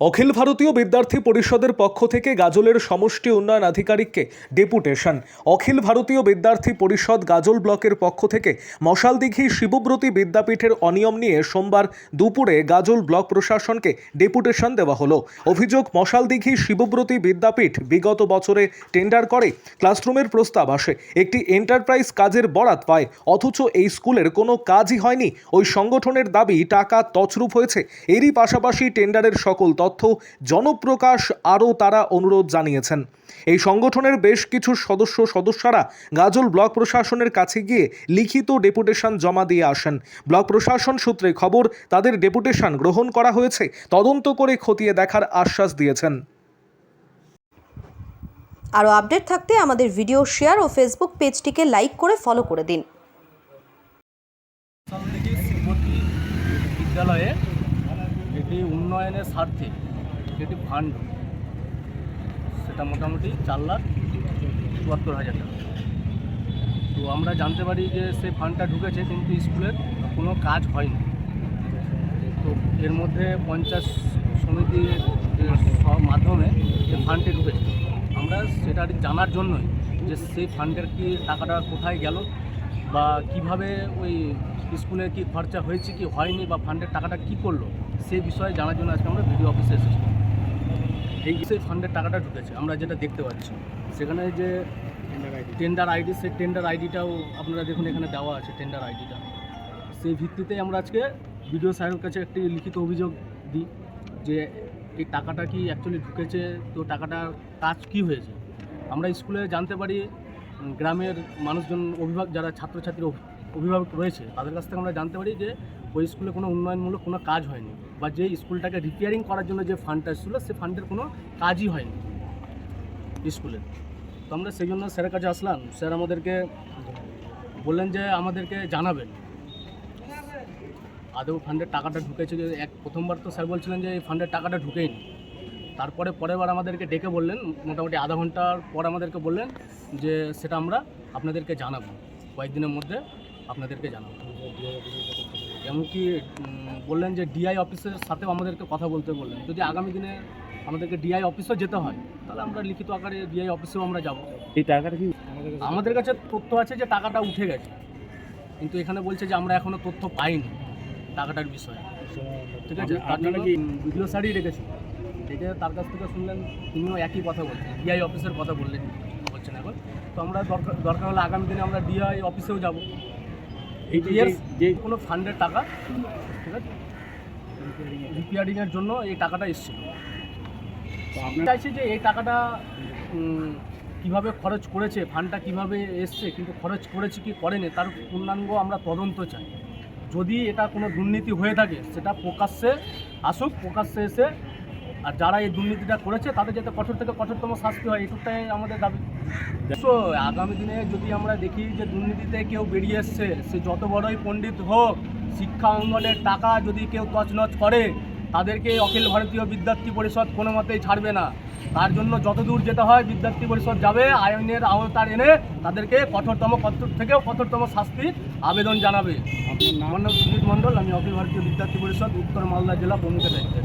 অখিল ভারতীয় বিদ্যার্থী পরিষদের পক্ষ থেকে গাজলের সমষ্টি উন্নয়ন আধিকারিককে ডেপুটেশন। অখিল ভারতীয় বিদ্যার্থী পরিষদ গাজল ব্লকের পক্ষ থেকে মশালদিঘি শিবব্রতী বিদ্যাপীঠের অনিয়ম নিয়ে সোমবার দুপুরে গাজল ব্লক প্রশাসনকে ডেপুটেশন দেওয়া হলো। অভিযোগ, মশালদিঘি শিবব্রতী বিদ্যাপীঠ বিগত বছরে টেন্ডার করে ক্লাসরুমের প্রস্তাব আসে, একটি এন্টারপ্রাইজ কাজের বরাত পায়, অথচ এই স্কুলের কোনো কাজই হয়নি। ওই সংগঠনের দাবি টাকা তছরূপ হয়েছে। এরই পাশাপাশি টেন্ডারের সকল তথ্য জনপ্রকাশ আরও তারা অনুরোধ জানিয়েছেন। এই সংগঠনের বেশ কিছু সদস্যরা গাজল ব্লক প্রশাসনের কাছে গিয়ে লিখিত ডেপুটেশন জমা দিয়ে আসেন। ব্লক প্রশাসন সূত্রে খবর, তাদের ডেপুটেশন গ্রহণ করা হয়েছে, তদন্ত করে খতিয়ে দেখার আশ্বাস দিয়েছেন। আরও আপডেট থাকতে আমাদের ভিডিও শেয়ার ও ফেসবুক পেজটিকে লাইক করে ফলো করে দিন। বিদ্যালয়ে এটি উন্নয়নের স্বার্থে একটি ফান্ড, সেটা মোটামুটি 4,74,000 টাকা। তো আমরা জানতে পারি যে সেই ফান্ডটা ঢুকেছে, কিন্তু স্কুলের কোনো কাজ হয়নি। তো এর মধ্যে পঞ্চায়েত সমিতির মাধ্যমে যে ফান্ডটি ঢুকেছে, আমরা সেটা জানার জন্যই যে সেই ফান্ডের কি টাকাটা কোথায় গেল, বা কিভাবে ওই স্কুলে কি খরচা হয়েছে কি হয়নি, বা ফান্ডের টাকাটা কি করলো, সেই বিষয়ে জানার জন্য আজকে আমরা ভিডিও অফিসে এসেছি। এই সেই ফান্ডের টাকাটা ঢুকেছে আমরা যেটা দেখতে পাচ্ছি, সেখানে যে টেন্ডার আইডি, সেই টেন্ডার আইডিটাও আপনারা দেখুন এখানে দেওয়া আছে টেন্ডার আইডিটা। সেই ভিত্তিতেই আমরা আজকে বিডিও সাহেবের কাছে একটি লিখিত অভিযোগ দিই যে এই টাকাটা কি অ্যাকচুয়ালি ঢুকেছে, তো টাকাটার কাজ কি হয়েছে। আমরা স্কুলে জানতে পারি, গ্রামের মানুষজন, অভিভাবক, যারা ছাত্রছাত্রী অভিভাবক রয়েছে, তাদের কাছ থেকে আমরা জানতে পারি যে ওই স্কুলে কোনো উন্নয়নমূলক কোনো কাজ হয়নি, বা যে স্কুলটাকে রিপেয়ারিং করার জন্য যে ফান্ডটা ছিল, সে ফান্ডের কোনো কাজই হয়নি স্কুলে। তো আমরা সেই জন্য স্যারের কাছে আসলাম। স্যার আমাদেরকে বললেন যে আমাদেরকে জানাবেন আদৌ ফান্ডের টাকাটা ঢুকেছে। প্রথমবার তো স্যার বলছিলেন যে এই ফান্ডের টাকাটা ঢুকেইনি, তারপরে পরের বার আমাদেরকে ডেকে বললেন, মোটামুটি আধা ঘন্টার পর আমাদেরকে বললেন যে সেটা আমরা আপনাদেরকে জানাবো, কয়েকদিনের মধ্যে আপনাদেরকে জানাবো। এমনকি বললেন যে ডিআই অফিসের সাথেও আমাদেরকে কথা বলতে বললেন, যদি আগামী দিনে আমাদেরকে ডিআই অফিসেও যেতে হয়, তাহলে আমরা লিখিত আকারে ডিআই অফিসেও আমরা যাব। এই টাকাটা কি আমাদের কাছে তথ্য আছে যে টাকাটা উঠে গেছে, কিন্তু এখানে বলছে যে আমরা এখনও তথ্য পাইনি টাকাটার বিষয়ে। ঠিক আছে, তার জন্য কি ভিডিও সারি রেখেছি, দেখে তার কাছ থেকে শুনলেন, তিনিও একই কথা বলছেন, ডিআই অফিসের কথা বলছেন এখন। তো আমরা দরকার হলে আগামী দিনে আমরা ডিআই অফিসেও যাব। এই যে কোনো ফান্ডের টাকা, ঠিক আছে, রিপেয়ারিংয়ের জন্য এই টাকাটা এসেছিল। আমি চাইছি যে এই টাকাটা কিভাবে খরচ করেছে, ফান্ডটা কিভাবে এসছে, কিন্তু খরচ করেছে কি করেনি, তার পূর্ণাঙ্গ আমরা তদন্ত চাই। যদি এটা কোনো দুর্নীতি হয়ে থাকে, সেটা প্রকাশ্যে আসুক, প্রকাশ্যে এসে, আর যারা এই দুর্নীতিটা করেছে তাদের যাতে কঠোর থেকে কঠোরতম শাস্তি হয়, এটুকুটাই আমাদের দাবি। তো আগামী দিনে যদি আমরা দেখি যে দুর্নীতিতে কেউ বেরিয়ে এসছে, সে যত বড়ই পণ্ডিত হোক, শিক্ষা অঙ্গনের টাকা যদি কেউ তছনছ করে, তাদেরকে অখিল ভারতীয় বিদ্যার্থী পরিষদ কোনো মতেই ছাড়বে না। তার জন্য যত দূর যেতে হয় বিদ্যার্থী পরিষদ যাবে, আইনের আওতায় এনে তাদেরকে কঠোর থেকেও কঠোরতম শাস্তির আবেদন জানাবে। আমার নাম সুজিত মণ্ডল, আমি অখিল ভারতীয় বিদ্যার্থী পরিষদ উত্তর মালদা জেলা প্রমুখের দায়িত্বে।